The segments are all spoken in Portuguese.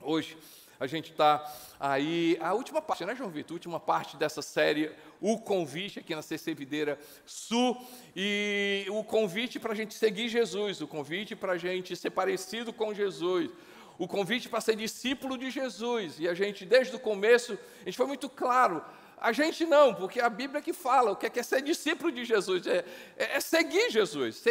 Hoje a gente está aí, a última parte, né, João Vitor? A última parte dessa série, o convite aqui na CC Videira Sul, e o convite para a gente seguir Jesus, o convite para a gente ser parecido com Jesus, o convite para ser discípulo de Jesus. E a gente, desde o começo, a gente foi muito claro. A gente não, porque a Bíblia que fala, o que é ser discípulo de Jesus, é seguir Jesus,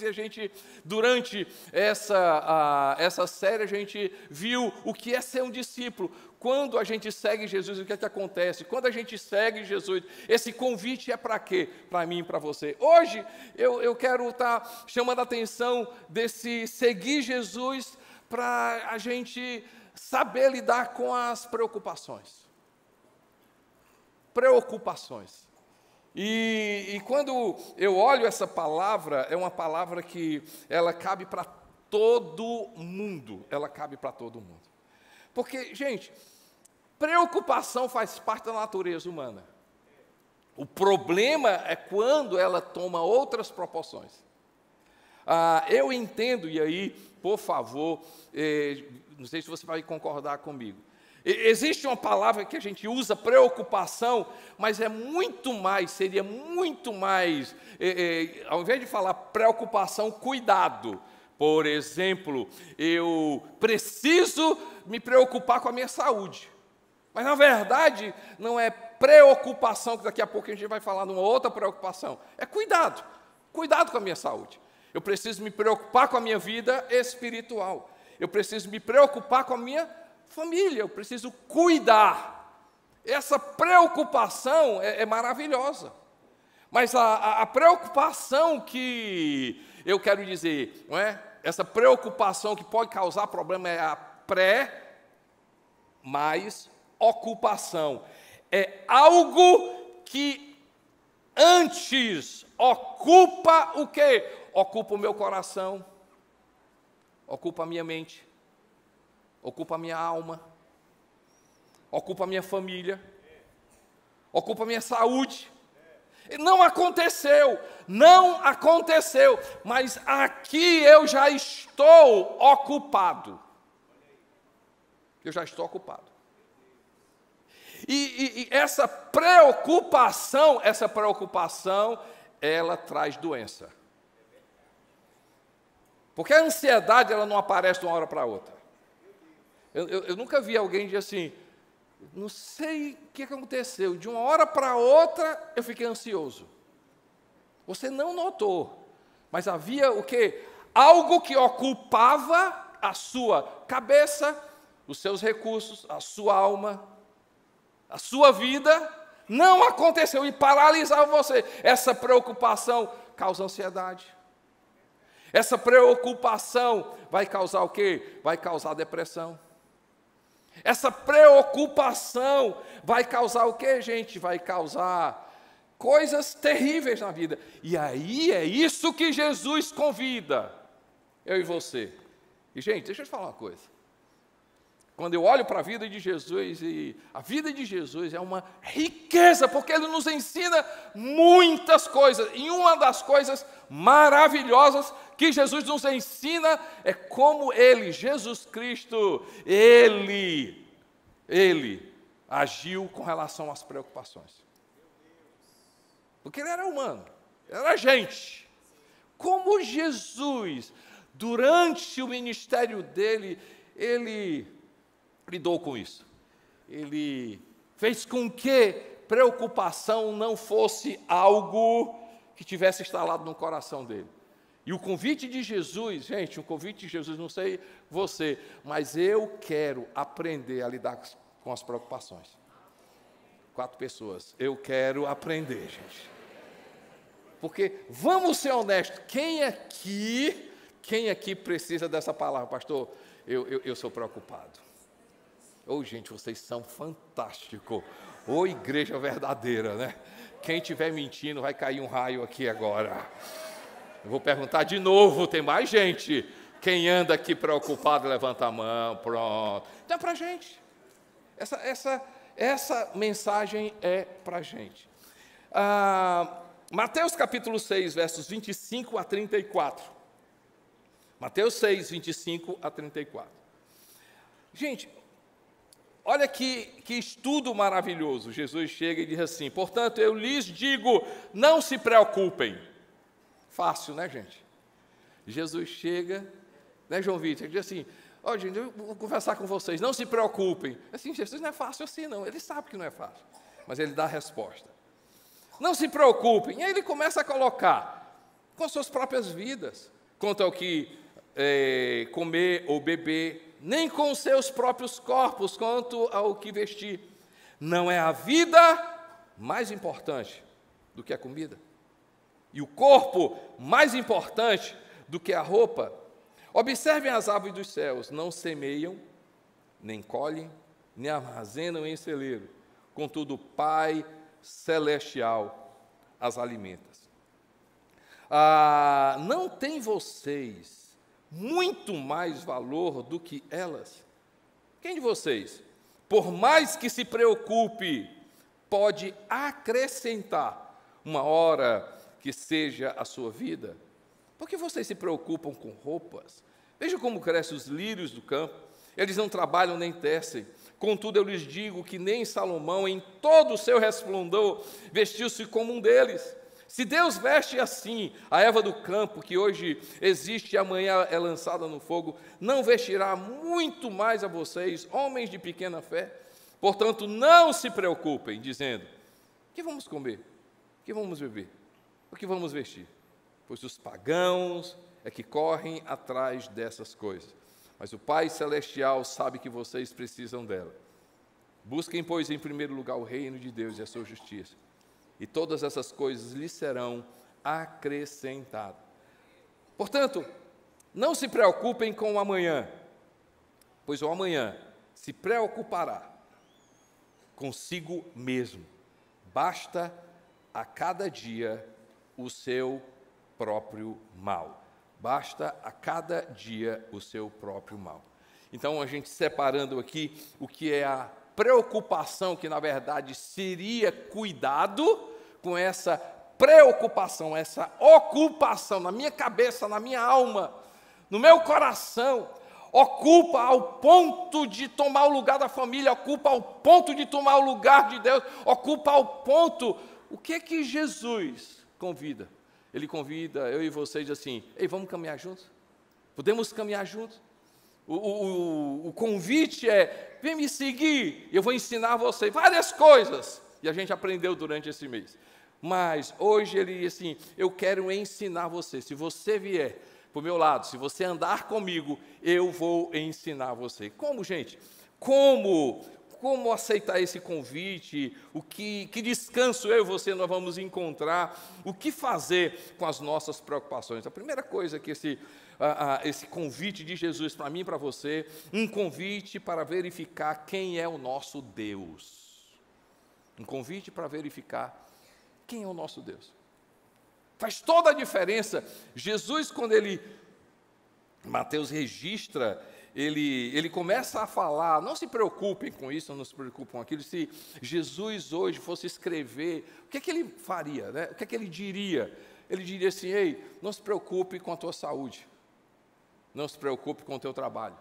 e a gente, durante essa série, a gente viu o que é ser um discípulo. Quando a gente segue Jesus, o que é que acontece? Quando a gente segue Jesus, esse convite é para quê? Para mim e para você. Hoje, eu quero estar chamando a atenção desse seguir Jesus, para a gente saber lidar com as preocupações. E quando eu olho essa palavra, é uma palavra que ela cabe para todo mundo. Porque, gente, preocupação faz parte da natureza humana. O problema é quando ela toma outras proporções. Eu entendo, e aí, por favor, não sei se você vai concordar comigo. Existe uma palavra que a gente usa, preocupação, mas seria muito mais, ao invés de falar preocupação, cuidado. Por exemplo, eu preciso me preocupar com a minha saúde. Mas, na verdade, não é preocupação, que daqui a pouco a gente vai falar de uma outra preocupação. É cuidado com a minha saúde. Eu preciso me preocupar com a minha vida espiritual. Eu preciso me preocupar com a minha família, eu preciso cuidar. Essa preocupação é maravilhosa. Mas a preocupação que eu quero dizer, não é? Essa preocupação que pode causar problema é a mais ocupação. É algo que antes ocupa o quê? Ocupa o meu coração, ocupa a minha mente, ocupa a minha alma, ocupa a minha família, ocupa a minha saúde. Não aconteceu, mas aqui eu já estou ocupado. E essa preocupação, ela traz doença. Porque a ansiedade, ela não aparece de uma hora para outra. Eu nunca vi alguém dizer assim, não sei o que aconteceu, de uma hora para outra eu fiquei ansioso. Você não notou, mas havia o quê? Algo que ocupava a sua cabeça, os seus recursos, a sua alma, a sua vida, não aconteceu e paralisava você. Essa preocupação causa ansiedade. Essa preocupação vai causar o quê? Vai causar depressão. Essa preocupação vai causar o quê, gente? Vai causar coisas terríveis na vida. E aí é isso que Jesus convida, eu e você. E, gente, deixa eu te falar uma coisa. Quando eu olho para a vida de Jesus, e a vida de Jesus é uma riqueza, porque Ele nos ensina muitas coisas. E uma das coisas maravilhosas que Jesus nos ensina é como Ele, Jesus Cristo, Ele agiu com relação às preocupações. Porque Ele era humano, Ele era gente. Como Jesus, durante o ministério dEle, Ele lidou com isso. Ele fez com que preocupação não fosse algo que tivesse instalado no coração dele. E o convite de Jesus, gente, não sei você, mas eu quero aprender a lidar com as preocupações. 4 pessoas, eu quero aprender, gente. Porque, vamos ser honestos, quem aqui precisa dessa palavra? Pastor, eu sou preocupado. Gente, vocês são fantásticos. Igreja verdadeira, né? Quem estiver mentindo, vai cair um raio aqui agora. Eu vou perguntar de novo, tem mais gente. Quem anda aqui preocupado, levanta a mão, pronto. Então é para a gente. Essa mensagem é para a gente. Mateus capítulo 6, versos 25 a 34. Mateus 6, 25 a 34. Gente, olha que estudo maravilhoso. Jesus chega e diz assim: portanto, eu lhes digo, não se preocupem. Fácil, né, gente? Jesus chega, né, João Vitor, diz assim: ó, gente, eu vou conversar com vocês, não se preocupem. Assim, Jesus não é fácil assim, não. Ele sabe que não é fácil, mas ele dá a resposta. Não se preocupem. E aí ele começa a colocar com as suas próprias vidas, quanto ao que comer ou beber, nem com os seus próprios corpos, quanto ao que vestir. Não é a vida mais importante do que a comida? E o corpo mais importante do que a roupa? Observem as aves dos céus, não semeiam, nem colhem, nem armazenam em celeiro, contudo o Pai celestial as alimenta. Não tem vocês muito mais valor do que elas? Quem de vocês, por mais que se preocupe, pode acrescentar uma hora que seja a sua vida? Por que vocês se preocupam com roupas? Veja como crescem os lírios do campo. Eles não trabalham nem tecem. Contudo, eu lhes digo que nem Salomão, em todo o seu resplendor, vestiu-se como um deles. Se Deus veste assim a erva do campo, que hoje existe e amanhã é lançada no fogo, não vestirá muito mais a vocês, homens de pequena fé? Portanto, não se preocupem, dizendo: o que vamos comer? O que vamos beber? O que vamos vestir? Pois os pagãos é que correm atrás dessas coisas. Mas o Pai Celestial sabe que vocês precisam dela. Busquem, pois, em primeiro lugar o reino de Deus e a sua justiça, e todas essas coisas lhes serão acrescentadas. Portanto, não se preocupem com o amanhã, pois o amanhã se preocupará consigo mesmo. Basta a cada dia o seu próprio mal. Basta a cada dia o seu próprio mal. Então, a gente separando aqui o que é a preocupação, que na verdade seria cuidado, com essa preocupação, essa ocupação na minha cabeça, na minha alma, no meu coração, ocupa ao ponto de tomar o lugar da família, ocupa ao ponto de tomar o lugar de Deus, ocupa ao ponto. O que é que Jesus convida? Ele convida eu e vocês assim: ei, vamos caminhar juntos? Podemos caminhar juntos? O convite é: vem me seguir, eu vou ensinar você várias coisas. E a gente aprendeu durante esse mês. Mas hoje ele diz assim: eu quero ensinar você. Se você vier para o meu lado, se você andar comigo, eu vou ensinar você. Como, gente? Como aceitar esse convite? Que descanso eu e você nós vamos encontrar? O que fazer com as nossas preocupações? A primeira coisa que esse convite de Jesus para mim e para você, um convite para verificar quem é o nosso Deus. Um convite para verificar quem é o nosso Deus. Faz toda a diferença. Jesus, quando Mateus registra, ele começa a falar: não se preocupem com isso, não se preocupem com aquilo. Se Jesus hoje fosse escrever, o que é que ele faria, né? O que é que ele diria? Ele diria assim: ei, não se preocupe com a tua saúde, não se preocupe com o teu trabalho,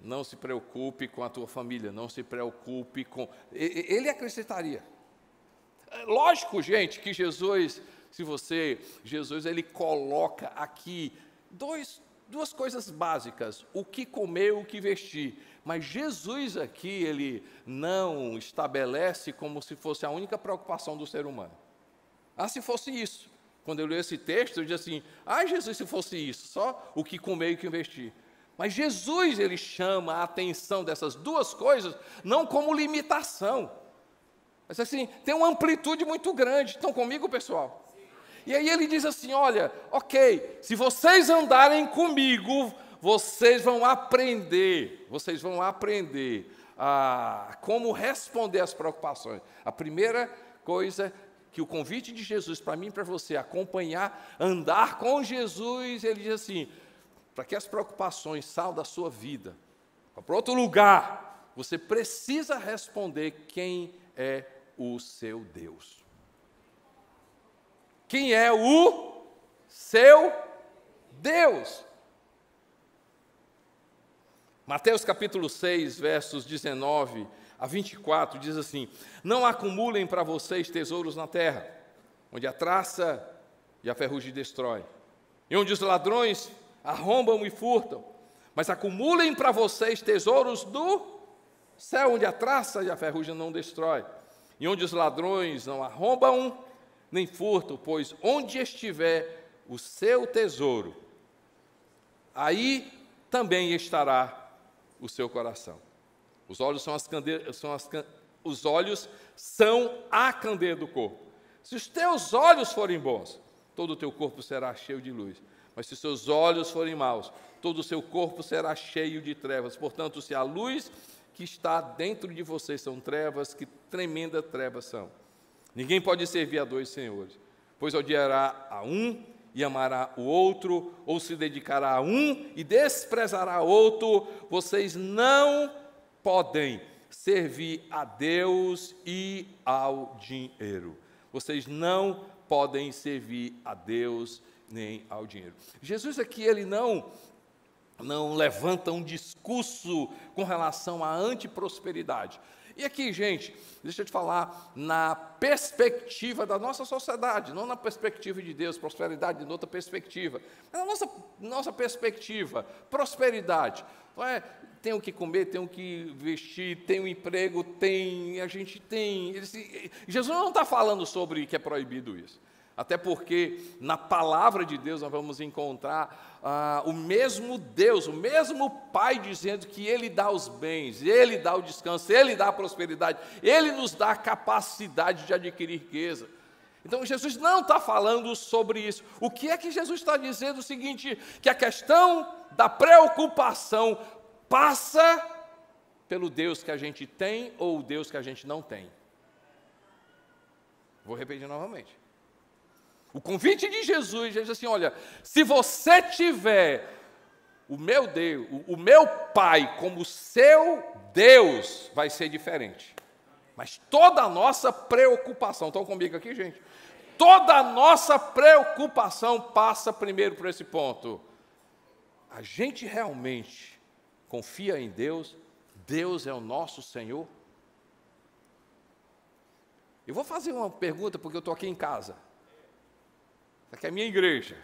não se preocupe com a tua família, não se preocupe com... Ele acrescentaria. Lógico, gente, que Jesus ele coloca aqui duas coisas básicas: o que comer, o que vestir. Mas Jesus aqui, ele não estabelece como se fosse a única preocupação do ser humano. Se fosse isso. Quando eu leio esse texto, eu digo assim: Jesus, se fosse isso, só o que comer e o que vestir. Mas Jesus, ele chama a atenção dessas duas coisas, não como limitação, mas assim, tem uma amplitude muito grande. Estão comigo, pessoal? E aí ele diz assim: olha, ok, se vocês andarem comigo, vocês vão aprender a como responder às preocupações. A primeira coisa que o convite de Jesus para mim e para você acompanhar, andar com Jesus, ele diz assim: para que as preocupações saiam da sua vida, para outro lugar, você precisa responder quem é o seu Deus. Quem é o seu Deus? Mateus capítulo 6, versos 19 a 24, diz assim: não acumulem para vocês tesouros na terra, onde a traça e a ferrugem destrói, e onde os ladrões arrombam e furtam, mas acumulem para vocês tesouros do céu, onde a traça e a ferrugem não destrói, e onde os ladrões não arrombam nem furtam, pois onde estiver o seu tesouro, aí também estará o seu coração. Os olhos são a candeia do corpo. Se os teus olhos forem bons, todo o teu corpo será cheio de luz. Mas se os seus olhos forem maus, todo o seu corpo será cheio de trevas. Portanto, se a luz que está dentro de vocês são trevas, que tremendas trevas são. Ninguém pode servir a dois senhores, pois odiará a um e amará o outro, ou se dedicará a um e desprezará o outro. Vocês não podem servir a Deus e ao dinheiro. Vocês não podem servir a Deus nem ao dinheiro. Jesus aqui, ele não levanta um discurso com relação à antiprosperidade. E aqui, gente, deixa eu te falar, na perspectiva da nossa sociedade, não na perspectiva de Deus, prosperidade em outra perspectiva, mas na nossa perspectiva, prosperidade. Não é, tem o que comer, tem o que vestir, tem um emprego, a gente tem. Jesus não está falando sobre que é proibido isso. Até porque na palavra de Deus nós vamos encontrar o mesmo Deus, o mesmo Pai dizendo que Ele dá os bens, Ele dá o descanso, Ele dá a prosperidade, Ele nos dá a capacidade de adquirir riqueza. Então Jesus não está falando sobre isso. O que é que Jesus está dizendo? O seguinte, que a questão da preocupação passa pelo Deus que a gente tem ou o Deus que a gente não tem. Vou repetir novamente. O convite de Jesus diz assim: olha, se você tiver o meu Deus, o meu Pai como seu Deus, vai ser diferente. Mas toda a nossa preocupação, estão comigo aqui, gente? Toda a nossa preocupação passa primeiro por esse ponto. A gente realmente confia em Deus? Deus é o nosso Senhor? Eu vou fazer uma pergunta porque eu estou aqui em casa. Aqui é a minha igreja.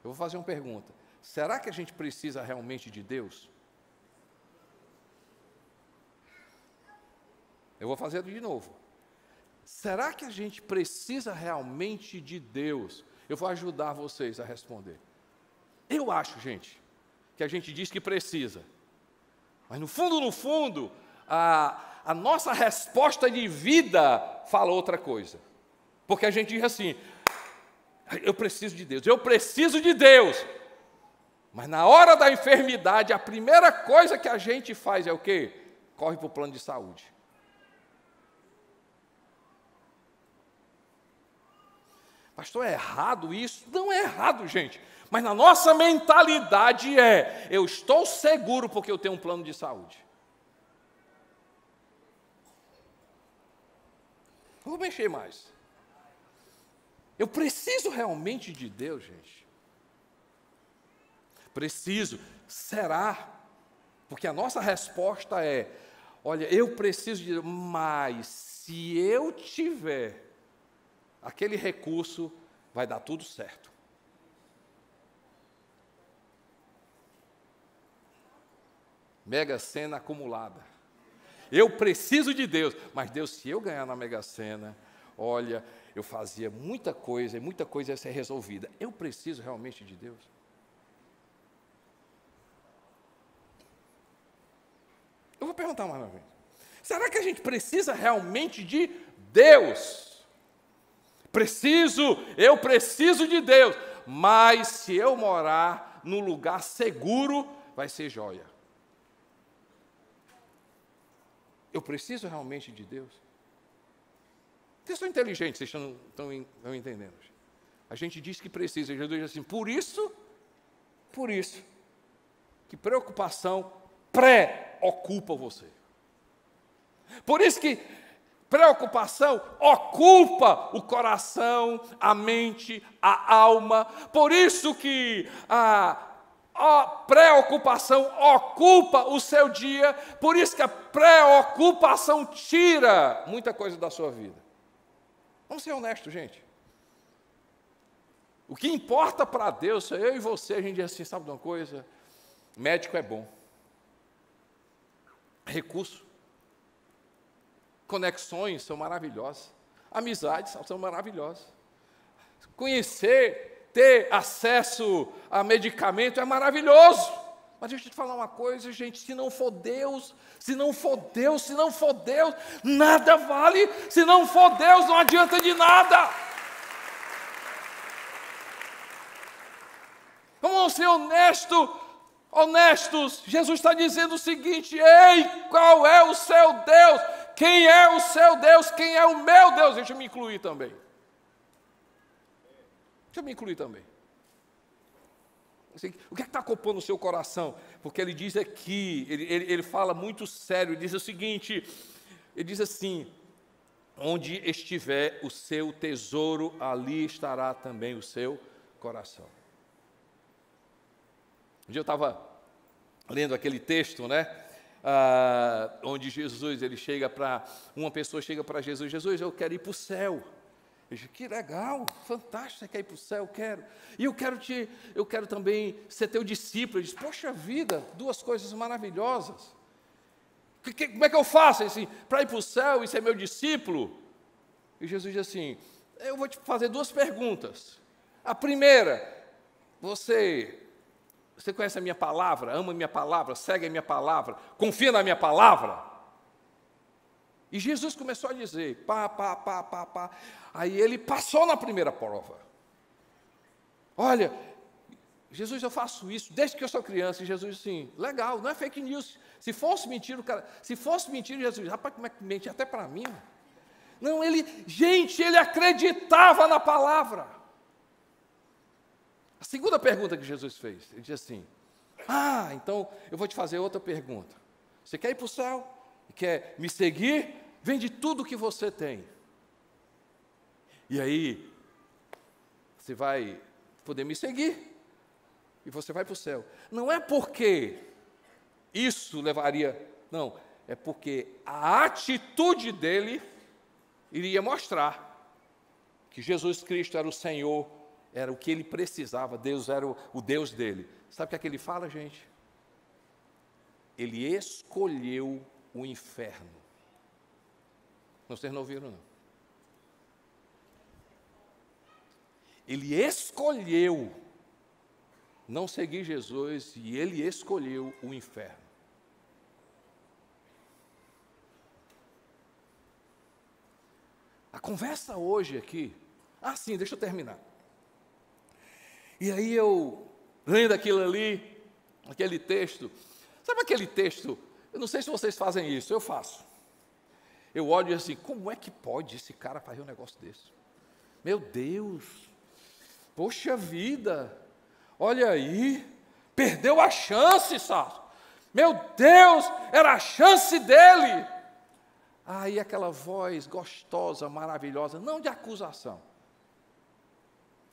Eu vou fazer uma pergunta. Será que a gente precisa realmente de Deus? Eu vou fazer de novo. Será que a gente precisa realmente de Deus? Eu vou ajudar vocês a responder. Eu acho, gente, que a gente diz que precisa. Mas no fundo, a nossa resposta de vida fala outra coisa. Porque a gente diz assim: eu preciso de Deus, eu preciso de Deus. Mas na hora da enfermidade, a primeira coisa que a gente faz é o quê? Corre para o plano de saúde. Pastor, é errado isso? Não é errado, gente. Mas na nossa mentalidade eu estou seguro porque eu tenho um plano de saúde. Vou mexer mais. Eu preciso realmente de Deus, gente? Preciso. Será? Porque a nossa resposta é: olha, eu preciso de Deus, mas se eu tiver aquele recurso, vai dar tudo certo. Mega Sena acumulada. Eu preciso de Deus, mas Deus, se eu ganhar na Mega Sena, olha, eu fazia muita coisa, e muita coisa ia ser resolvida. Eu preciso realmente de Deus? Eu vou perguntar mais uma vez. Será que a gente precisa realmente de Deus? Eu preciso de Deus, mas se eu morar num lugar seguro, vai ser joia. Eu preciso realmente de Deus? Vocês são inteligentes, vocês estão entendendo. A gente diz que precisa, e Jesus diz assim: por isso, que preocupação preocupa você. Por isso que preocupação ocupa o coração, a mente, a alma. Por isso que A preocupação ocupa o seu dia, por isso que a preocupação tira muita coisa da sua vida. Vamos ser honestos, gente. O que importa para Deus, eu e você, a gente diz assim, sabe de uma coisa? Médico é bom. Recurso. Conexões são maravilhosas. Amizades são maravilhosas. Conhecer, ter acesso a medicamento é maravilhoso. Mas deixa eu te falar uma coisa, gente, se não for Deus, nada vale. Se não for Deus, não adianta de nada. Vamos ser honestos. Jesus está dizendo o seguinte: ei, qual é o seu Deus? Quem é o seu Deus? Quem é o meu Deus? Deixa eu me incluir também. Assim, o que é que está ocupando o seu coração? Porque ele diz aqui, ele fala muito sério, ele diz o seguinte, ele diz assim, onde estiver o seu tesouro, ali estará também o seu coração. Um dia eu estava lendo aquele texto, né? Onde Jesus, uma pessoa chega para Jesus, eu quero ir para o céu. Eu disse, que legal, fantástico, você quer ir para o céu? Eu quero. E eu quero também ser teu discípulo. Ele disse, poxa vida, duas coisas maravilhosas. Como é que eu faço assim, para ir para o céu e ser meu discípulo? E Jesus disse assim, eu vou te fazer duas perguntas. A primeira, você conhece a minha palavra, ama a minha palavra, segue a minha palavra, confia na minha palavra? E Jesus começou a dizer, pá. Aí ele passou na primeira prova. Olha, Jesus, eu faço isso desde que eu sou criança. E Jesus disse assim, legal, não é fake news. Se fosse mentira, Jesus, rapaz, como é que mente até para mim? Não, ele acreditava na palavra. A segunda pergunta que Jesus fez, ele disse assim, então eu vou te fazer outra pergunta. Você quer ir para o céu? Quer me seguir? Vende tudo que você tem. E aí, você vai poder me seguir. E você vai para o céu. Não é porque isso levaria... Não, é porque a atitude dele iria mostrar que Jesus Cristo era o Senhor, era o que ele precisava, Deus era o Deus dele. Sabe o que é que ele fala, gente? Ele escolheu o inferno. Vocês não ouviram, não? Ele escolheu não seguir Jesus e ele escolheu o inferno. A conversa hoje aqui... sim, deixa eu terminar. E aí eu, lendo aquilo ali, aquele texto... Sabe aquele texto... Eu não sei se vocês fazem isso, eu faço. Eu olho e digo assim, como é que pode esse cara fazer um negócio desse? Meu Deus, poxa vida, olha aí, perdeu a chance, sabe? Meu Deus, era a chance dele. Aí aquela voz gostosa, maravilhosa, não de acusação,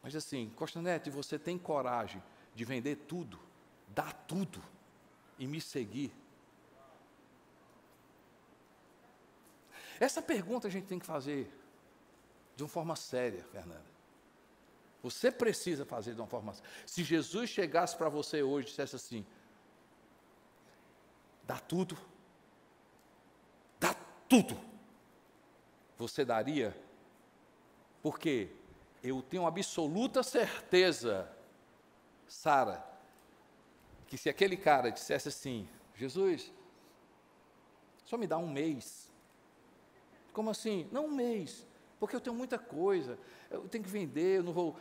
mas assim, Costanete, você tem coragem de vender tudo, dar tudo e me seguir? Essa pergunta a gente tem que fazer de uma forma séria, Fernanda. Você precisa fazer de uma forma séria. Se Jesus chegasse para você hoje e dissesse assim, dá tudo, você daria? Porque eu tenho absoluta certeza, Sara, que se aquele cara dissesse assim, Jesus, só me dá um mês. Como assim? Não um mês, porque eu tenho muita coisa, eu tenho que vender, eu não vou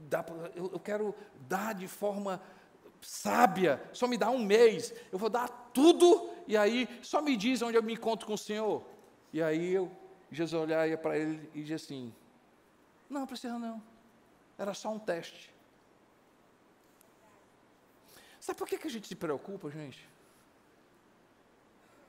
dar, eu quero dar de forma sábia, só me dá um mês, eu vou dar tudo, e aí só me diz onde eu me encontro com o Senhor. E aí Jesus olhava para ele e dizia assim, não precisa não, era só um teste. Sabe por que a gente se preocupa, gente?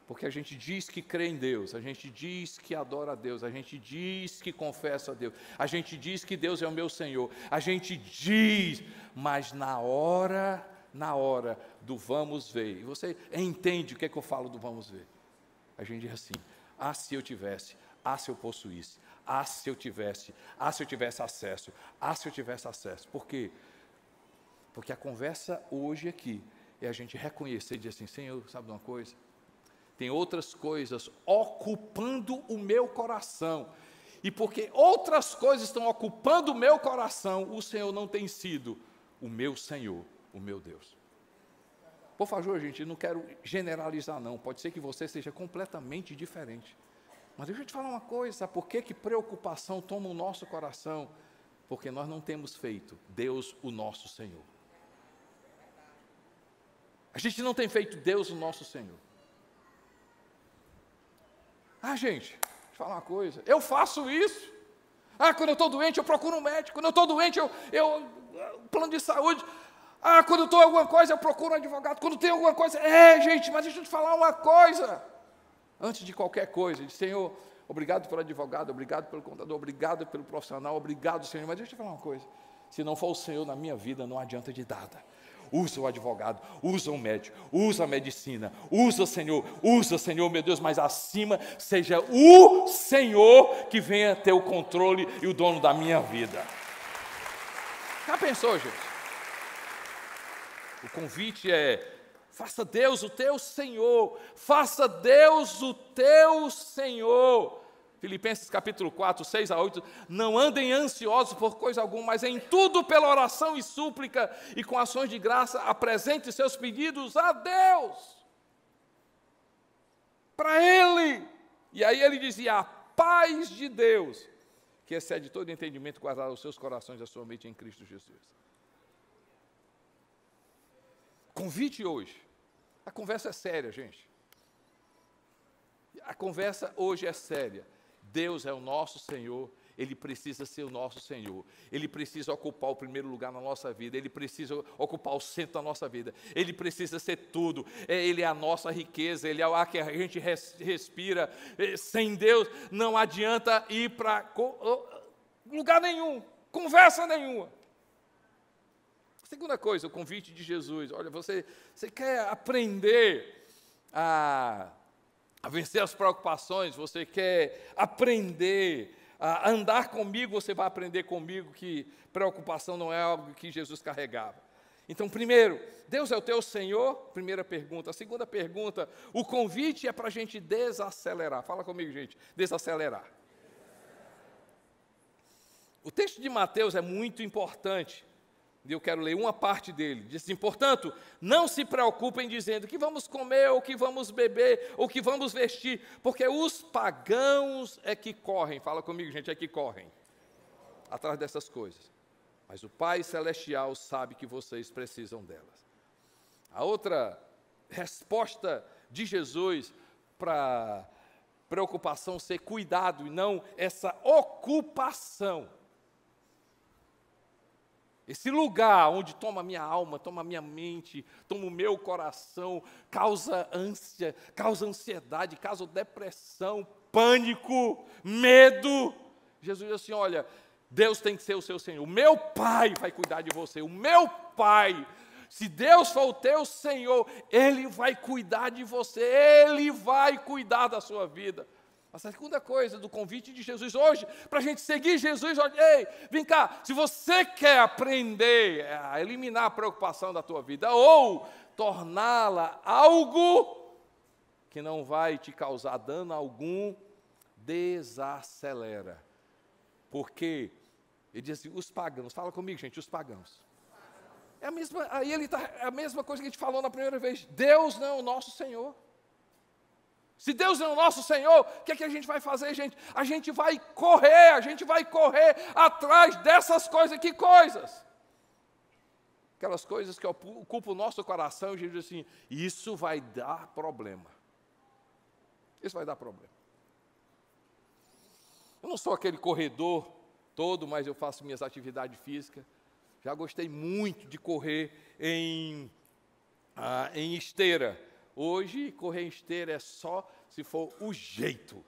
Porque a gente diz que crê em Deus, a gente diz que adora a Deus, a gente diz que confessa a Deus, a gente diz que Deus é o meu Senhor, a gente diz, mas na hora na hora do vamos ver. E você entende o que é que eu falo do vamos ver. A gente diz assim, se eu tivesse, se eu possuísse, se eu tivesse, se eu tivesse acesso, se eu tivesse acesso. Por quê? Porque a conversa hoje aqui é a gente reconhecer e dizer assim, Senhor, sabe de uma coisa? Tem outras coisas ocupando o meu coração. E porque outras coisas estão ocupando o meu coração, o Senhor não tem sido o meu Senhor, o meu Deus. Por favor, gente, eu não quero generalizar não, pode ser que você seja completamente diferente. Mas deixa eu te falar uma coisa, sabe por que preocupação toma o nosso coração? Porque nós não temos feito Deus o nosso Senhor. A gente não tem feito Deus o nosso Senhor. Gente, deixa eu falar uma coisa, eu faço isso. Quando eu estou doente, eu procuro um médico. Quando eu estou doente, plano de saúde. Quando eu estou em alguma coisa, eu procuro um advogado. Quando tem alguma coisa, gente, mas deixa eu te falar uma coisa. Antes de qualquer coisa, diz, Senhor, obrigado pelo advogado, obrigado pelo contador, obrigado pelo profissional, obrigado, Senhor. Mas deixa eu te falar uma coisa, se não for o Senhor na minha vida, não adianta de nada. Usa o advogado, usa o médico, usa a medicina, usa, Senhor, meu Deus, mas acima seja o Senhor que venha ter o controle e o dono da minha vida. Já pensou, gente? O convite é, faça Deus o teu Senhor, faça Deus o teu Senhor. Filipenses capítulo 4, 6 a 8, não andem ansiosos por coisa alguma, mas em tudo pela oração e súplica e com ações de graça, apresente seus pedidos a Deus, para Ele. E aí ele dizia, a paz de Deus, que excede todo entendimento, guardará os seus corações e a sua mente em Cristo Jesus. Convite hoje, a conversa é séria, gente. A conversa hoje é séria. Deus é o nosso Senhor, Ele precisa ser o nosso Senhor, Ele precisa ocupar o primeiro lugar na nossa vida, Ele precisa ocupar o centro da nossa vida, Ele precisa ser tudo, Ele é a nossa riqueza, Ele é o ar que a gente respira. Sem Deus não adianta ir para lugar nenhum, conversa nenhuma. Segunda coisa, o convite de Jesus, olha, você quer aprender a vencer as preocupações, você quer aprender a andar comigo, você vai aprender comigo que preocupação não é algo que Jesus carregava. Então, primeiro, Deus é o teu Senhor, primeira pergunta. A segunda pergunta, o convite é para a gente desacelerar. Fala comigo, gente, desacelerar. O texto de Mateus é muito importante. Eu quero ler uma parte dele. Diz assim, portanto, não se preocupem dizendo o que vamos comer, ou o que vamos beber, ou o que vamos vestir, porque os pagãos é que correm, fala comigo, gente, é que correm atrás dessas coisas. Mas o Pai Celestial sabe que vocês precisam delas. A outra resposta de Jesus para preocupação ser cuidado e não essa ocupação. Esse lugar onde toma a minha alma, toma a minha mente, toma o meu coração, causa ânsia, causa ansiedade, causa depressão, pânico, medo. Jesus diz assim, olha, Deus tem que ser o seu Senhor. O meu Pai vai cuidar de você, o meu Pai. Se Deus for o teu Senhor, Ele vai cuidar de você, Ele vai cuidar da sua vida. A segunda coisa do convite de Jesus hoje, para a gente seguir Jesus, olha, ei, vem cá, se você quer aprender a eliminar a preocupação da tua vida, ou torná-la algo que não vai te causar dano algum, desacelera. Porque, ele diz assim, os pagãos, fala comigo, gente, os pagãos. É a mesma coisa que a gente falou na primeira vez, Deus não é o nosso Senhor. Se Deus é o nosso Senhor, o que é que a gente vai fazer, gente? A gente vai correr atrás dessas coisas. Que coisas? Aquelas coisas que ocupam o nosso coração, e a gente diz assim, isso vai dar problema. Isso vai dar problema. Eu não sou aquele corredor todo, mas eu faço minhas atividades físicas. Já gostei muito de correr em esteira. Hoje, correr em esteira é só se for o jeito.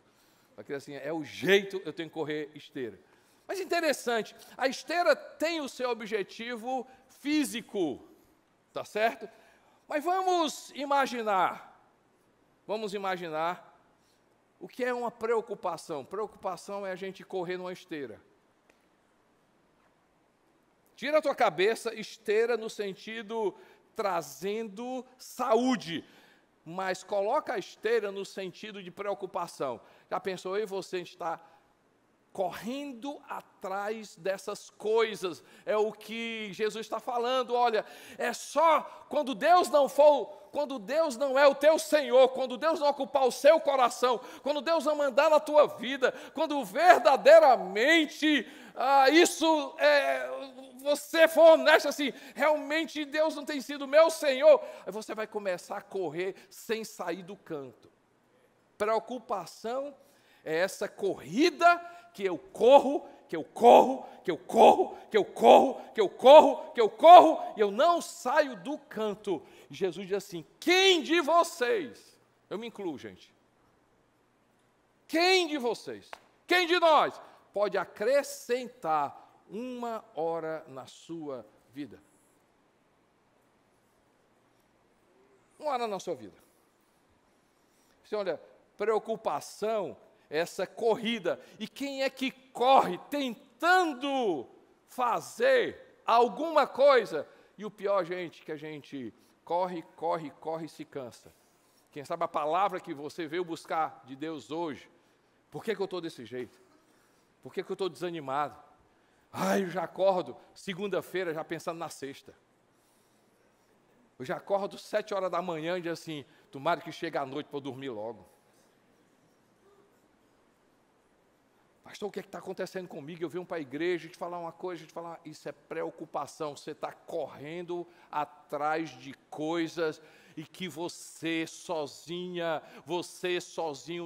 Porque assim, é o jeito eu tenho que correr esteira. Mas interessante, a esteira tem o seu objetivo físico. Tá certo? Mas vamos imaginar o que é uma preocupação. Preocupação é a gente correr numa esteira. Tira a tua cabeça, esteira no sentido trazendo saúde, mas coloca a esteira no sentido de preocupação. Já pensou eu e você, a gente está correndo atrás dessas coisas, é o que Jesus está falando. Olha, é só quando Deus não é o teu Senhor, quando Deus não ocupar o seu coração, quando Deus não mandar na tua vida, quando verdadeiramente você for honesto assim, realmente Deus não tem sido meu Senhor, aí você vai começar a correr sem sair do canto. Preocupação é essa corrida que eu corro, e eu não saio do canto. E Jesus diz assim: quem de vocês, eu me incluo, gente, quem de vocês, quem de nós pode acrescentar 1 hora na sua vida? 1 hora na sua vida. Você olha, preocupação, essa corrida. E quem é que corre tentando fazer alguma coisa? E o pior, gente, que a gente corre e se cansa. Quem sabe a palavra que você veio buscar de Deus hoje? Por que eu estou desse jeito? Por que eu estou desanimado? Eu já acordo segunda-feira já pensando na sexta. Eu já acordo 7 horas da manhã e digo assim: tomara que chegue a noite para eu dormir logo. Pastor, o que está acontecendo comigo? Eu venho para a igreja te falar uma coisa, isso é preocupação. Você está correndo atrás de coisas e que você sozinho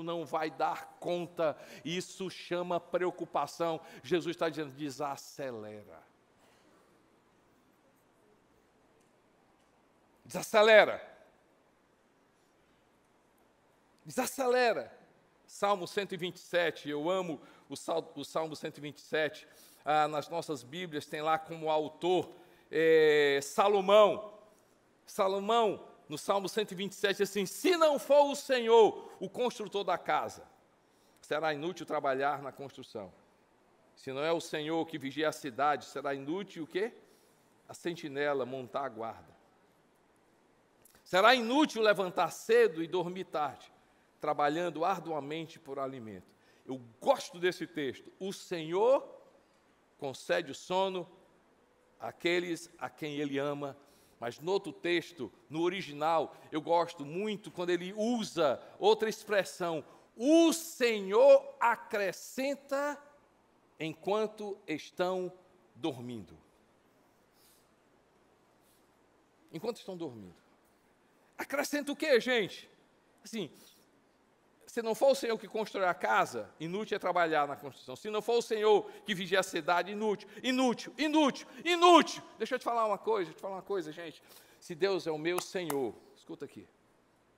não vai dar conta. Isso chama preocupação. Jesus está dizendo: desacelera. Desacelera. Desacelera. Salmo 127, eu amo o Salmo 127, nas nossas Bíblias tem lá como autor Salomão. Salomão, no Salmo 127, diz assim: se não for o Senhor, o construtor da casa, será inútil trabalhar na construção. Se não é o Senhor que vigia a cidade, será inútil o quê? A sentinela montar a guarda. Será inútil levantar cedo e dormir tarde, trabalhando arduamente por alimento. Eu gosto desse texto. O Senhor concede o sono àqueles a quem Ele ama. Mas no outro texto, no original, eu gosto muito quando ele usa outra expressão: o Senhor acrescenta enquanto estão dormindo. Enquanto estão dormindo. Acrescenta o quê, gente? Assim, se não for o Senhor que constrói a casa, inútil é trabalhar na construção. Se não for o Senhor que vigia a cidade, inútil. Deixa eu te falar uma coisa, gente. Se Deus é o meu Senhor, escuta aqui.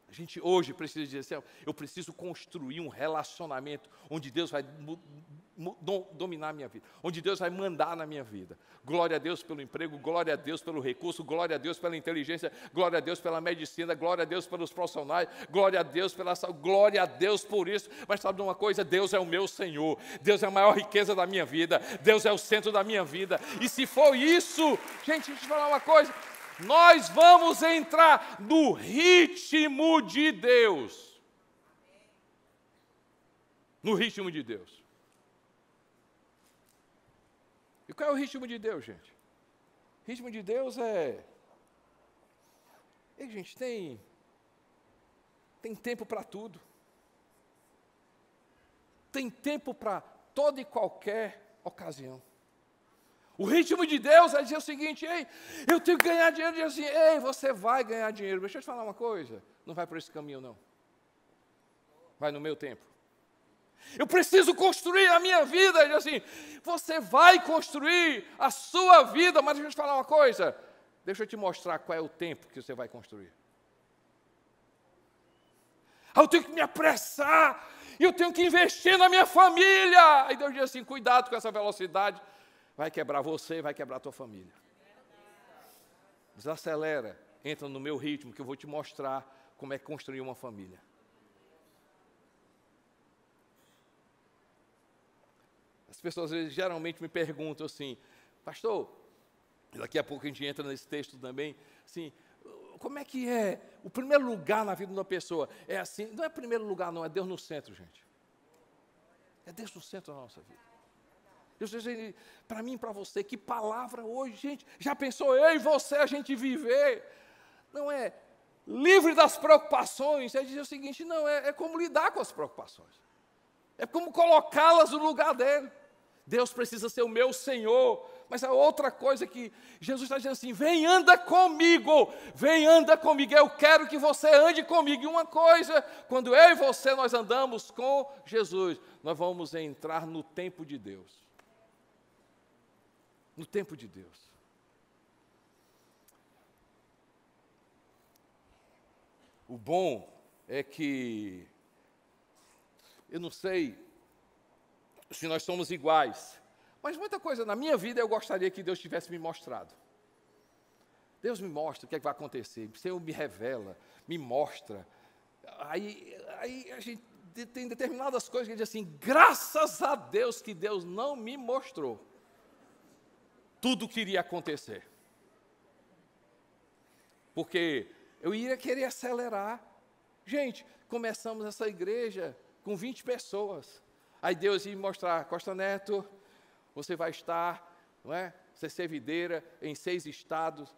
A gente hoje precisa dizer assim: eu preciso construir um relacionamento onde Deus vai dominar a minha vida, onde Deus vai mandar na minha vida. Glória a Deus pelo emprego, glória a Deus pelo recurso, glória a Deus pela inteligência, glória a Deus pela medicina, glória a Deus pelos profissionais, glória a Deus pela saúde, glória a Deus por isso. Mas sabe de uma coisa? Deus é o meu Senhor, Deus é a maior riqueza da minha vida, Deus é o centro da minha vida. E se for isso, gente, deixa eu te falar uma coisa: nós vamos entrar no ritmo de Deus. No ritmo de Deus. E qual é o ritmo de Deus, gente? O ritmo de Deus é... Ei, gente, tem tempo para tudo. Tem tempo para toda e qualquer ocasião. O ritmo de Deus é dizer o seguinte: ei, eu tenho que ganhar dinheiro. Diz assim: ei, você vai ganhar dinheiro. Deixa eu te falar uma coisa: não vai por esse caminho, não. Vai no meu tempo. Eu preciso construir a minha vida. Ele diz assim: você vai construir a sua vida, mas deixa eu te falar uma coisa: deixa eu te mostrar qual é o tempo que você vai construir. Eu tenho que me apressar, eu tenho que investir na minha família. Aí Deus diz assim: cuidado com essa velocidade, vai quebrar você, vai quebrar a tua família. desacelera, entra no meu ritmo, que eu vou te mostrar como é construir uma família. As pessoas às vezes, geralmente me perguntam assim, pastor, daqui a pouco a gente entra nesse texto também, assim, como é que é o primeiro lugar na vida de uma pessoa? É assim, não é primeiro lugar não, é Deus no centro, gente. É Deus no centro da nossa vida. Deus, para mim e para você, que palavra hoje, gente. Já pensou eu e você, a gente viver? Não é livre das preocupações, é dizer o seguinte, não, é como lidar com as preocupações. É como colocá-las no lugar dele. Deus precisa ser o meu Senhor. Mas a outra coisa que Jesus está dizendo assim, vem, anda comigo, vem, anda comigo, eu quero que você ande comigo. E uma coisa, quando eu e você, nós andamos com Jesus, nós vamos entrar no tempo de Deus. No tempo de Deus. O bom é que, eu não sei se nós somos iguais, mas muita coisa na minha vida eu gostaria que Deus tivesse me mostrado. Deus me mostra o que é que vai acontecer, o Senhor me revela, me mostra. Aí a gente tem determinadas coisas que a gente diz assim, graças a Deus que Deus não me mostrou tudo o que iria acontecer. Porque eu iria querer acelerar. Gente, começamos essa igreja com 20 pessoas. Aí Deus ia me mostrar, Costa Neto, você vai estar, não é? Você ser videira em 6 estados,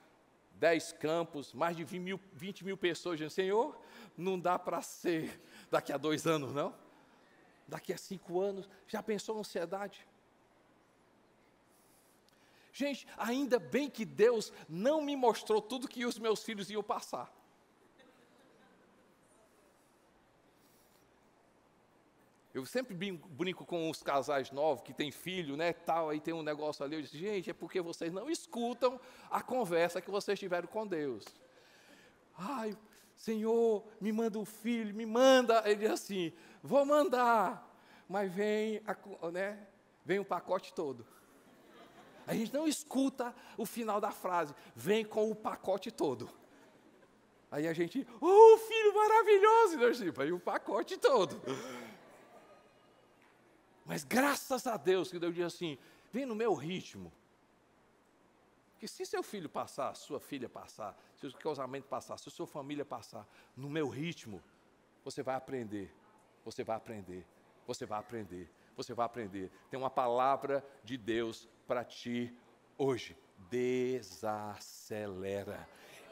10 campos, mais de 20 mil pessoas. Dizendo, Senhor, não dá para ser daqui a 2 anos, não? Daqui a 5 anos, já pensou a ansiedade? Gente, ainda bem que Deus não me mostrou tudo que os meus filhos iam passar. Eu sempre brinco com os casais novos que têm filho, né, tal, aí tem um negócio ali, eu disse, gente, é porque vocês não escutam a conversa que vocês tiveram com Deus. Ai, Senhor, me manda um filho, me manda. Ele diz assim, vou mandar, mas vem um pacote todo. A gente não escuta o final da frase, vem com o pacote todo. Aí a gente, filho maravilhoso, e Deus diz, vem o pacote todo. Mas graças a Deus que Deus diz assim, vem no meu ritmo. Porque se seu filho passar, sua filha passar, se o casamento passar, se a sua família passar, no meu ritmo, você vai aprender, você vai aprender, você vai aprender, você vai aprender. Tem uma palavra de Deus para ti hoje. Desacelera.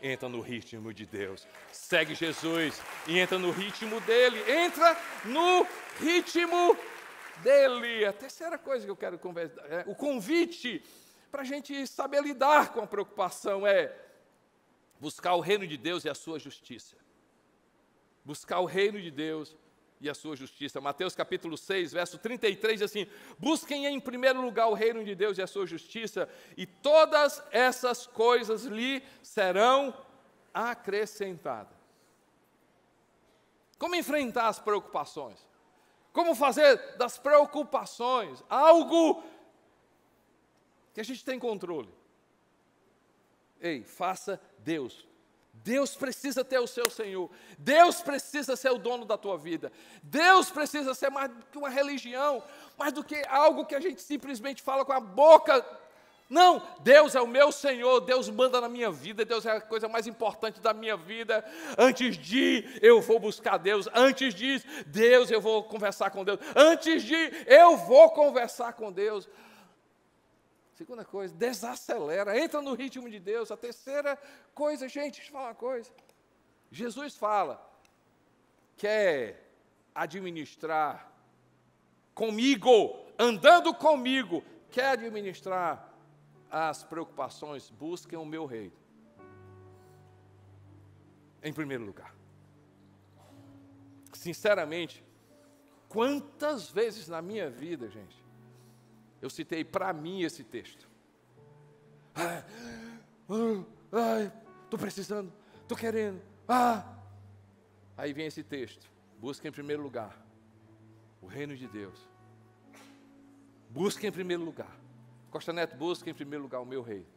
Entra no ritmo de Deus. Segue Jesus e entra no ritmo dele. Entra no ritmo dele. A terceira coisa que eu quero conversar, o convite para a gente saber lidar com a preocupação é buscar o reino de Deus e a sua justiça. Buscar o reino de Deus e a sua justiça. Mateus capítulo 6, verso 33, diz assim, busquem em primeiro lugar o reino de Deus e a sua justiça, e todas essas coisas lhe serão acrescentadas. Como enfrentar as preocupações? Como fazer das preocupações algo que a gente tem controle? Ei, faça Deus. Deus precisa ter o seu Senhor. Deus precisa ser o dono da tua vida. Deus precisa ser mais do que uma religião, mais do que algo que a gente simplesmente fala com a boca. Não, Deus é o meu Senhor, Deus manda na minha vida, Deus é a coisa mais importante da minha vida. Antes de eu vou buscar Deus, antes de Deus eu vou conversar com Deus, antes de eu vou conversar com Deus. Segunda coisa, desacelera, entra no ritmo de Deus. A terceira coisa, gente, deixa eu falar uma coisa. Jesus fala, quer administrar comigo, andando comigo, quer administrar as preocupações, busquem o meu reino. Em primeiro lugar. Sinceramente, quantas vezes na minha vida, gente, eu citei para mim esse texto. Estou precisando, estou querendo. Aí vem esse texto. Busca em primeiro lugar o reino de Deus. Busca em primeiro lugar. Costa Neto, busca em primeiro lugar o meu reino.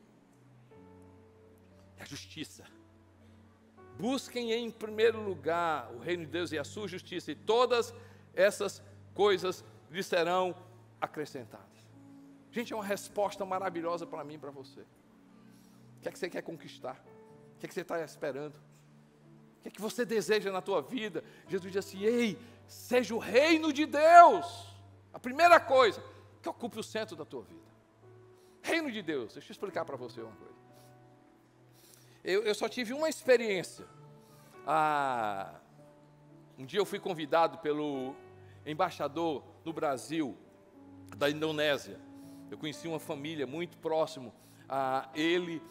é a justiça. Busquem em primeiro lugar o reino de Deus e a sua justiça, e todas essas coisas lhe serão acrescentadas. Gente, é uma resposta maravilhosa para mim e para você. O que é que você quer conquistar? O que é que você está esperando? O que é que você deseja na tua vida? Jesus diz assim: ei, seja o reino de Deus. A primeira coisa, que ocupe o centro da tua vida. Reino de Deus. Deixa eu explicar para você uma coisa. Eu só tive uma experiência. Um dia eu fui convidado pelo embaixador no Brasil, da Indonésia. Eu conheci uma família muito próximo a ele,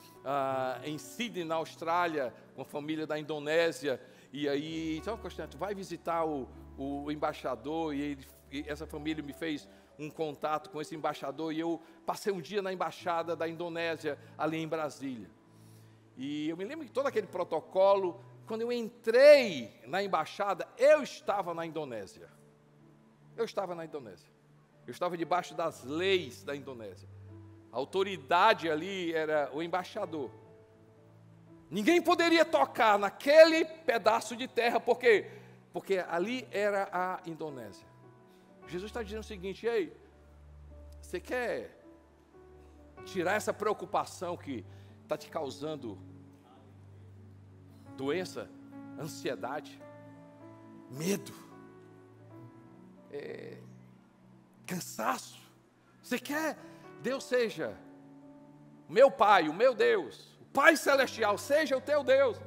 em Sydney, na Austrália, uma família da Indonésia. E aí, então, Constantino, vai visitar o embaixador, e essa família me fez um contato com esse embaixador, e eu passei um dia na embaixada da Indonésia, ali em Brasília. E eu me lembro de todo aquele protocolo. Quando eu entrei na embaixada, eu estava na Indonésia. Eu estava debaixo das leis da Indonésia. A autoridade ali era o embaixador. Ninguém poderia tocar naquele pedaço de terra, porque ali era a Indonésia. Jesus está dizendo o seguinte: ei, você quer tirar essa preocupação que está te causando doença, ansiedade, medo, cansaço? Você quer Deus seja meu Pai, o meu Deus, o Pai Celestial, seja o teu Deus?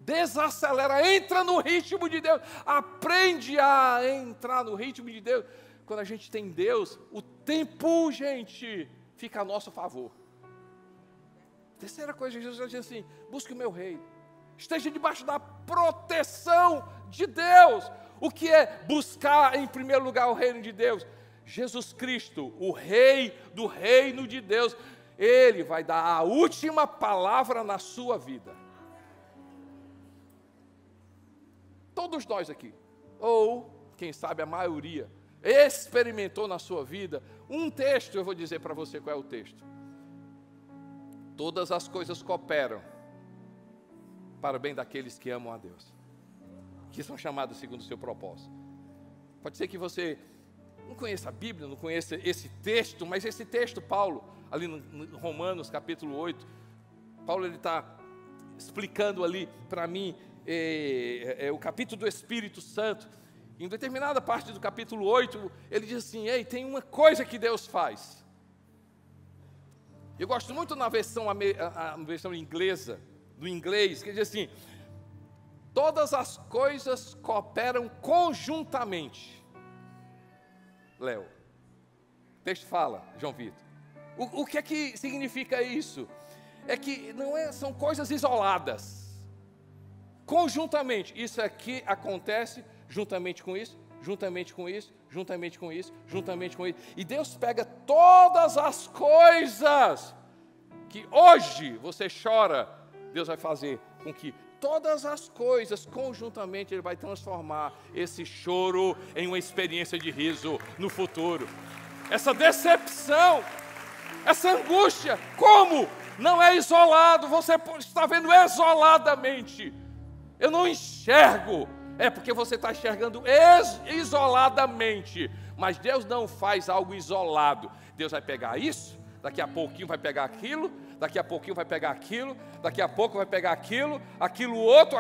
Desacelera, entra no ritmo de Deus, aprende a entrar no ritmo de Deus. Quando a gente tem Deus, o tempo, gente, fica a nosso favor. Terceira coisa, Jesus já diz assim: busque o meu reino, esteja debaixo da proteção de Deus. O que é buscar em primeiro lugar o reino de Deus? Jesus Cristo, o Rei do reino de Deus, Ele vai dar a última palavra na sua vida. Todos nós aqui, ou quem sabe a maioria, experimentou na sua vida um texto. Eu vou dizer para você qual é o texto. Todas as coisas cooperam para o bem daqueles que amam a Deus, que são chamados segundo o seu propósito. Pode ser que você não conheça a Bíblia, não conheça esse texto, mas esse texto, Paulo, ali no Romanos capítulo 8, Paulo está explicando ali para mim, o capítulo do Espírito Santo. Em determinada parte do capítulo 8, ele diz assim: ei, tem uma coisa que Deus faz. Eu gosto muito na versão, a versão inglesa, do inglês, que ele diz assim: todas as coisas cooperam conjuntamente. Léo, o texto fala, João Vitor. O que é que significa isso? É que são coisas isoladas. Conjuntamente, isso aqui acontece juntamente com isso, juntamente com isso, juntamente com isso, juntamente com isso. E Deus pega todas as coisas que hoje você chora, Deus vai fazer com que todas as coisas conjuntamente Ele vai transformar esse choro em uma experiência de riso no futuro. Essa decepção, essa angústia, como? Não é isolado, você está vendo isoladamente. Eu não enxergo, é porque você está enxergando isoladamente. Mas Deus não faz algo isolado. Deus vai pegar isso, daqui a pouquinho vai pegar aquilo, daqui a pouquinho vai pegar aquilo, daqui a pouco vai pegar aquilo outro,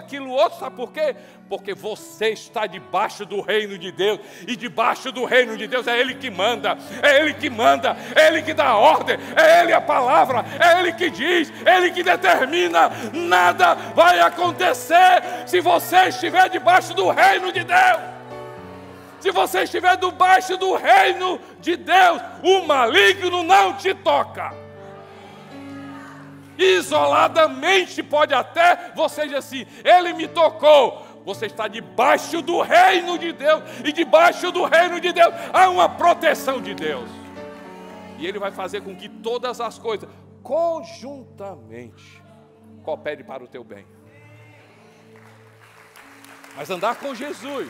sabe por quê? Porque você está debaixo do reino de Deus, e debaixo do reino de Deus é Ele que manda, é Ele que manda, é Ele que dá a ordem, é Ele a palavra, é Ele que diz, é Ele que determina. Nada vai acontecer se você estiver debaixo do reino de Deus. Se você estiver debaixo do reino de Deus, o maligno não te toca. Isoladamente pode até você dizer assim: Ele me tocou. Você está debaixo do reino de Deus, e debaixo do reino de Deus há uma proteção de Deus. E Ele vai fazer com que todas as coisas conjuntamente cooperem para o teu bem. Mas andar com Jesus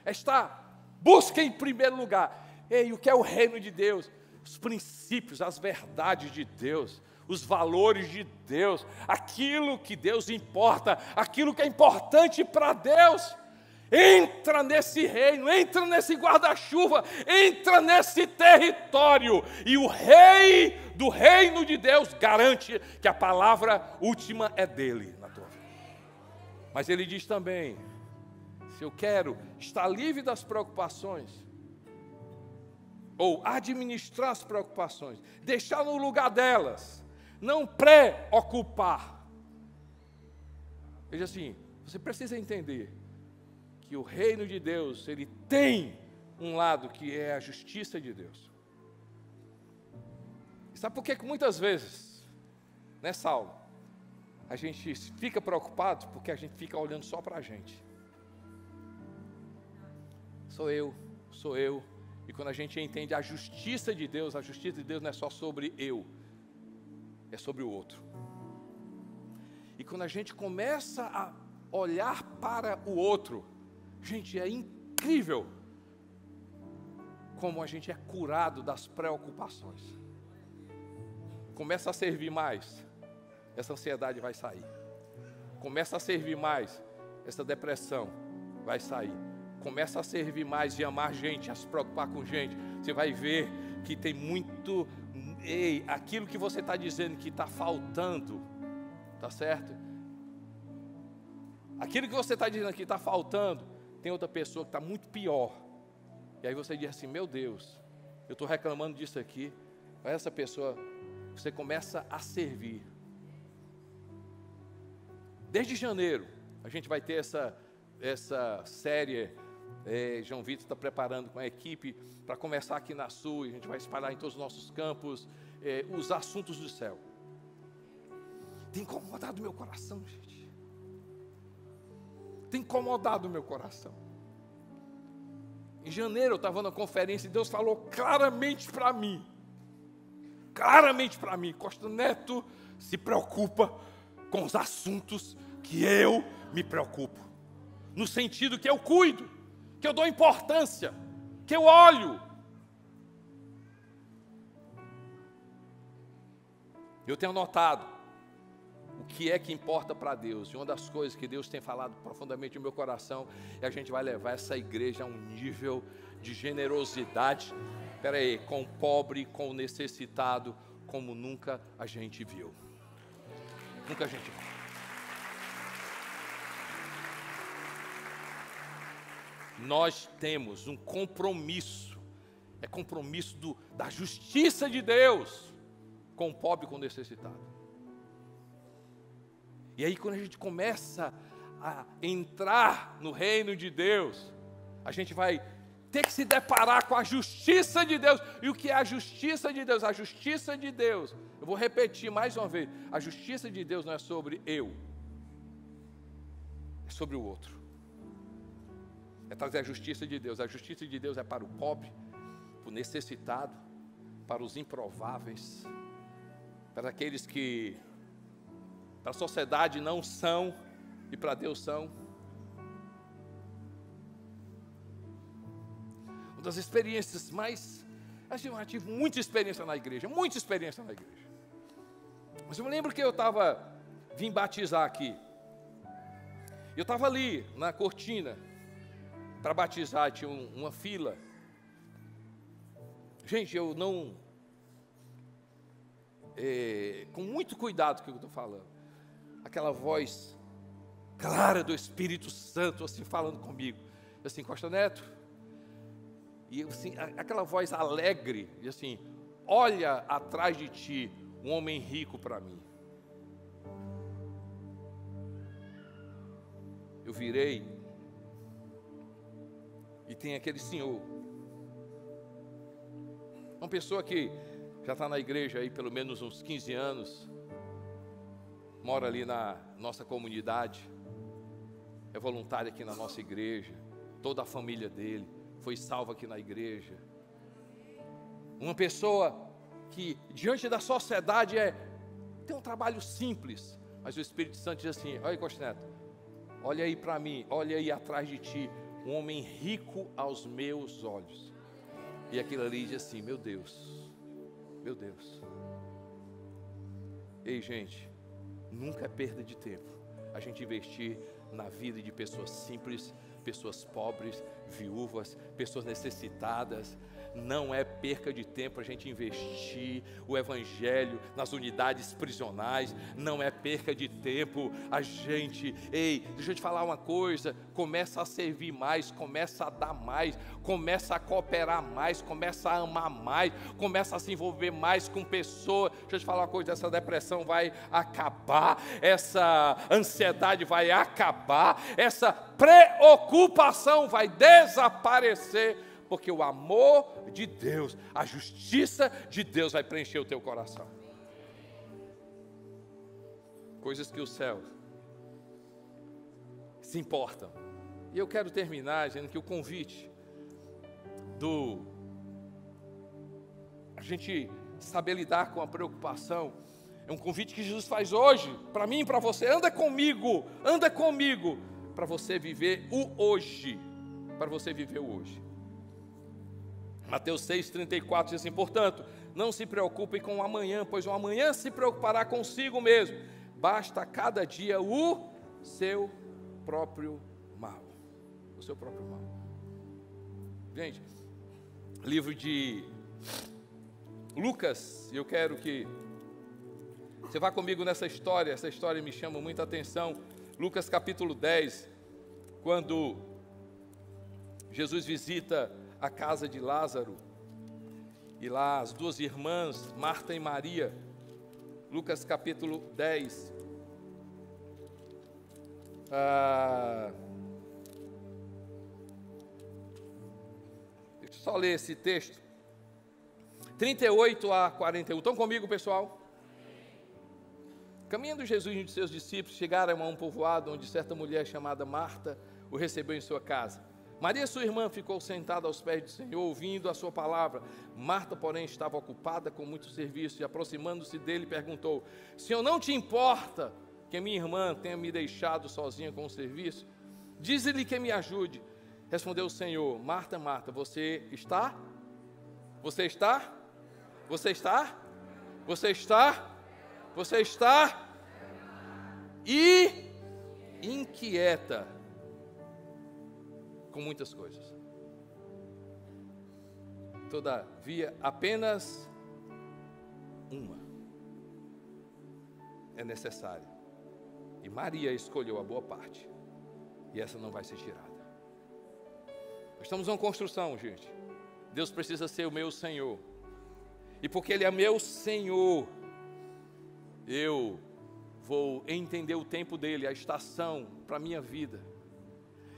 é estar, busca em primeiro lugar. Ei, o que é o reino de Deus? os princípios, as verdades de Deus, os valores de Deus, aquilo que Deus importa, aquilo que é importante para Deus. Entra nesse reino, entra nesse guarda-chuva, entra nesse território, e o rei do reino de Deus garante que a palavra última é dele na tua vida. Mas ele diz também, se eu quero estar livre das preocupações, ou administrar as preocupações, deixar no lugar delas, não preocupar. Veja assim, você precisa entender que o reino de Deus, ele tem um lado que é a justiça de Deus. E sabe por que muitas vezes, né, Saulo, a gente fica preocupado? Porque a gente fica olhando só para a gente. Sou eu. E quando a gente entende a justiça de Deus não é só sobre eu, é sobre o outro. E quando a gente começa a olhar para o outro, gente, é incrível como a gente é curado das preocupações. Começa a servir mais, essa ansiedade vai sair. Começa a servir mais, essa depressão vai sair. Começa a servir mais de amar gente, a se preocupar com gente. Você vai ver que tem muito... aquilo que você está dizendo que está faltando, tá certo? Aquilo que você está dizendo que está faltando, tem outra pessoa que está muito pior. E aí você diz assim, meu Deus, eu estou reclamando disso aqui. Essa pessoa, você começa a servir. Desde janeiro, a gente vai ter essa série, João Vitor está preparando com a equipe, para começar aqui na Sul, a gente vai espalhar em todos os nossos campos, os assuntos do céu. Tem incomodado o meu coração, gente. Tem incomodado o meu coração. Em janeiro eu estava na conferência e Deus falou claramente para mim, Costa Neto se preocupa com os assuntos que eu me preocupo, no sentido que eu cuido, que eu dou importância, que eu olho. Eu tenho notado o que é que importa para Deus, e uma das coisas que Deus tem falado profundamente no meu coração, é a gente vai levar essa igreja a um nível de generosidade, com o pobre, com o necessitado, como nunca a gente viu. Nunca a gente viu. Nós temos um compromisso, é compromisso da justiça de Deus, com o pobre e com o necessitado. E aí quando a gente começa a entrar no reino de Deus, a gente vai ter que se deparar com a justiça de Deus. E o que é a justiça de Deus? A justiça de Deus, eu vou repetir mais uma vez, a justiça de Deus não é sobre eu, é sobre o outro. É trazer a justiça de Deus. A justiça de Deus é para o pobre, para o necessitado, para os improváveis, para aqueles que para a sociedade não são e para Deus são. Uma das experiências mais... Eu tive muita experiência na igreja, Mas eu me lembro que eu vim batizar aqui. Eu estava ali na cortina para batizar, tinha uma fila. Gente, eu não... com muito cuidado com o que eu estou falando. Aquela voz clara do Espírito Santo, assim, falando comigo. Assim, Costa Neto. E assim, aquela voz alegre, e assim, olha atrás de ti um homem rico para mim. Eu virei, e tem aquele senhor, uma pessoa que já está na igreja aí pelo menos uns 15 anos, mora ali na nossa comunidade, é voluntário aqui na nossa igreja, toda a família dele foi salva aqui na igreja. Uma pessoa que diante da sociedade tem um trabalho simples, mas o Espírito Santo diz assim, olha Costa Neto, olha aí para mim, olha aí atrás de ti, um homem rico aos meus olhos. E aquilo ali diz assim, meu Deus, Meu Deus. Ei, gente, nunca é perda de tempo a gente investir na vida de pessoas simples, pessoas pobres, viúvas, pessoas necessitadas. Não é perca de tempo a gente investir o evangelho nas unidades prisionais. Não é perca de tempo a gente, ei, deixa eu te falar uma coisa, começa a servir mais, começa a dar mais, começa a cooperar mais, começa a amar mais, começa a se envolver mais com pessoas. Deixa eu te falar uma coisa, essa depressão vai acabar, essa ansiedade vai acabar, essa preocupação vai desaparecer, porque o amor de Deus, a justiça de Deus vai preencher o teu coração. Coisas que os céus se importam. E eu quero terminar dizendo que o convite a gente saber lidar com a preocupação é um convite que Jesus faz hoje, para mim e para você. Anda comigo, para você viver o hoje, para você viver o hoje. Mateus 6,34 diz assim: portanto, não se preocupem com o amanhã, pois o amanhã se preocupará consigo mesmo. Basta a cada dia o seu próprio mal. O seu próprio mal. Gente, livro de Lucas, eu quero que você vá comigo nessa história. Essa história me chama muita atenção. Lucas capítulo 10, quando Jesus visita a casa de Lázaro, e lá as duas irmãs, Marta e Maria. Lucas capítulo 10. Deixa eu só ler esse texto, 38 a 41. Estão comigo, pessoal? Caminhando Jesus e um de seus discípulos chegaram a um povoado onde certa mulher chamada Marta o recebeu em sua casa. Maria, sua irmã, ficou sentada aos pés do Senhor, ouvindo a sua palavra. Marta, porém, estava ocupada com muito serviço e, aproximando-se dele, perguntou: Senhor, não te importa que minha irmã tenha me deixado sozinha com o serviço? Dize-lhe que me ajude. Respondeu o Senhor: Marta, Marta, você está? Você está? Você está? Você está? Você está? E inquieta com muitas coisas. Todavia, apenas uma é necessária. E Maria escolheu a boa parte. E essa não vai ser tirada. Nós estamos numa construção, gente. Deus precisa ser o meu Senhor. E porque Ele é meu Senhor, eu vou entender o tempo dEle, a estação para a minha vida.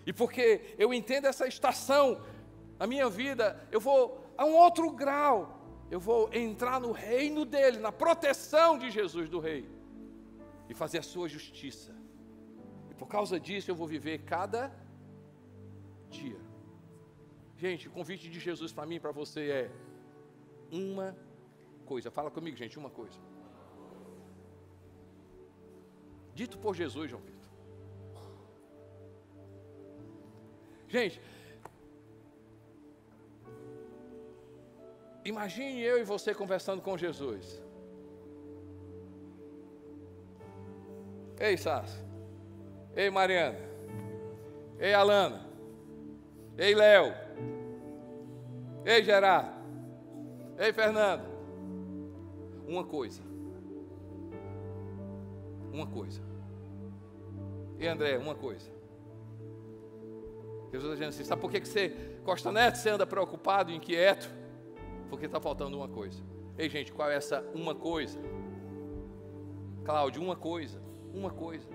E porque eu entendo essa estação na minha vida, eu vou a um outro grau. Eu vou entrar no reino dEle, na proteção de Jesus do Rei. E fazer a sua justiça. E por causa disso eu vou viver cada dia. Gente, o convite de Jesus para mim e para você é uma coisa. Fala comigo, gente, uma coisa. Dito por Jesus, João Pedro. Gente, imagine eu e você conversando com Jesus. Ei, Sassi. Ei, Mariana. Ei, Alana. Ei, Léo. Ei, Gerardo. Ei, Fernando. Uma coisa. Uma coisa. Ei, André, uma coisa. Jesus está dizendo assim: sabe por que você, Costa Neto, você anda preocupado, inquieto? Porque está faltando uma coisa. Ei, gente, qual é essa uma coisa? Cláudio, uma coisa. Uma coisa.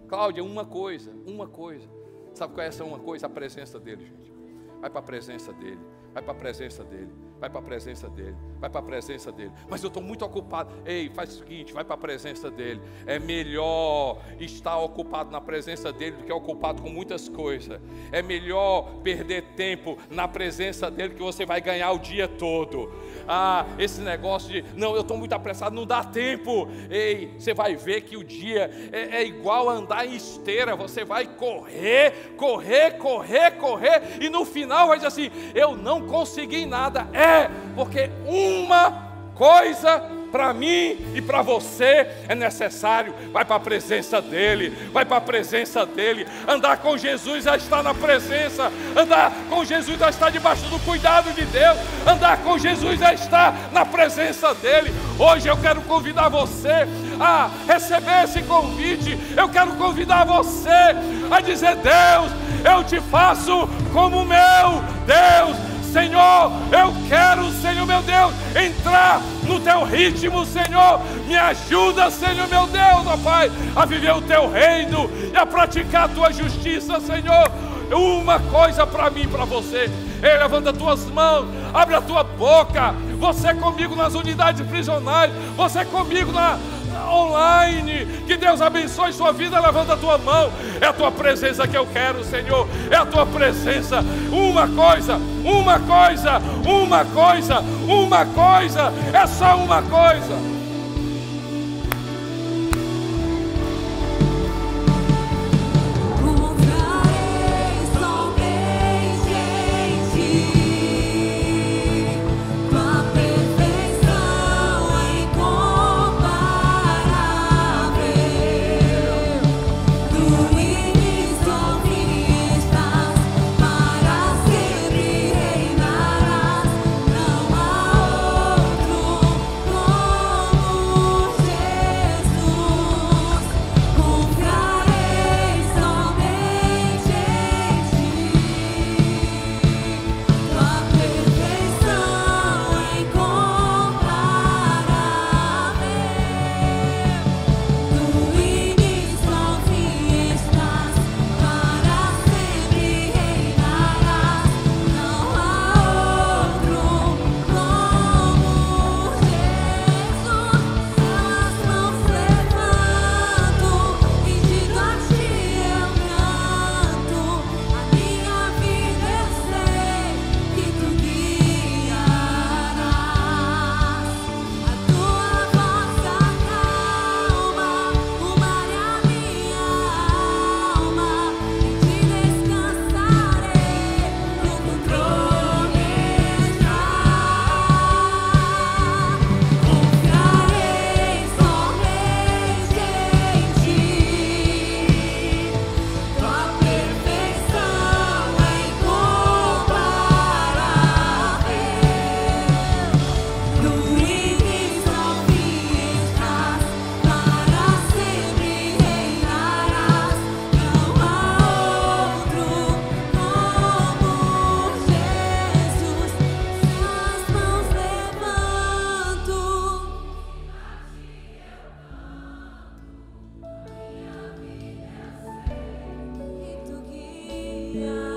Cláudia, uma coisa. Uma coisa. Sabe qual é essa uma coisa? A presença dele, gente. Vai para a presença dele. Vai para a presença dele. Vai para a presença dele. Vai para a presença dele. Mas eu estou muito ocupado. Ei, faz o seguinte, vai para a presença dele. É melhor estar ocupado na presença dele do que ocupado com muitas coisas. É melhor perder tempo na presença dele, que você vai ganhar o dia todo. Esse negócio de, não, eu estou muito apressado, não dá tempo. Ei, você vai ver que o dia é igual a andar em esteira. Você vai correr, correr, correr, correr, e no final vai dizer assim: eu não consegui nada. Porque uma coisa para mim e para você é necessário. Vai para a presença dEle, vai para a presença dEle. Andar com Jesus é estar na presença, andar com Jesus é estar debaixo do cuidado de Deus, andar com Jesus é estar na presença dEle. Hoje eu quero convidar você a receber esse convite. Eu quero convidar você a dizer: Deus, eu te faço como meu Deus. Senhor, eu quero, Senhor meu Deus, entrar no teu ritmo, Senhor. Me ajuda, Senhor meu Deus, ó Pai, a viver o teu reino e a praticar a tua justiça, Senhor. Uma coisa para mim e para você. Ei, levanta as tuas mãos, abre a tua boca. Você comigo nas unidades prisionais, você comigo online. Que Deus abençoe sua vida. Levanta a tua mão. É a tua presença que eu quero, Senhor. É a tua presença. Uma coisa, é só uma coisa. Yeah.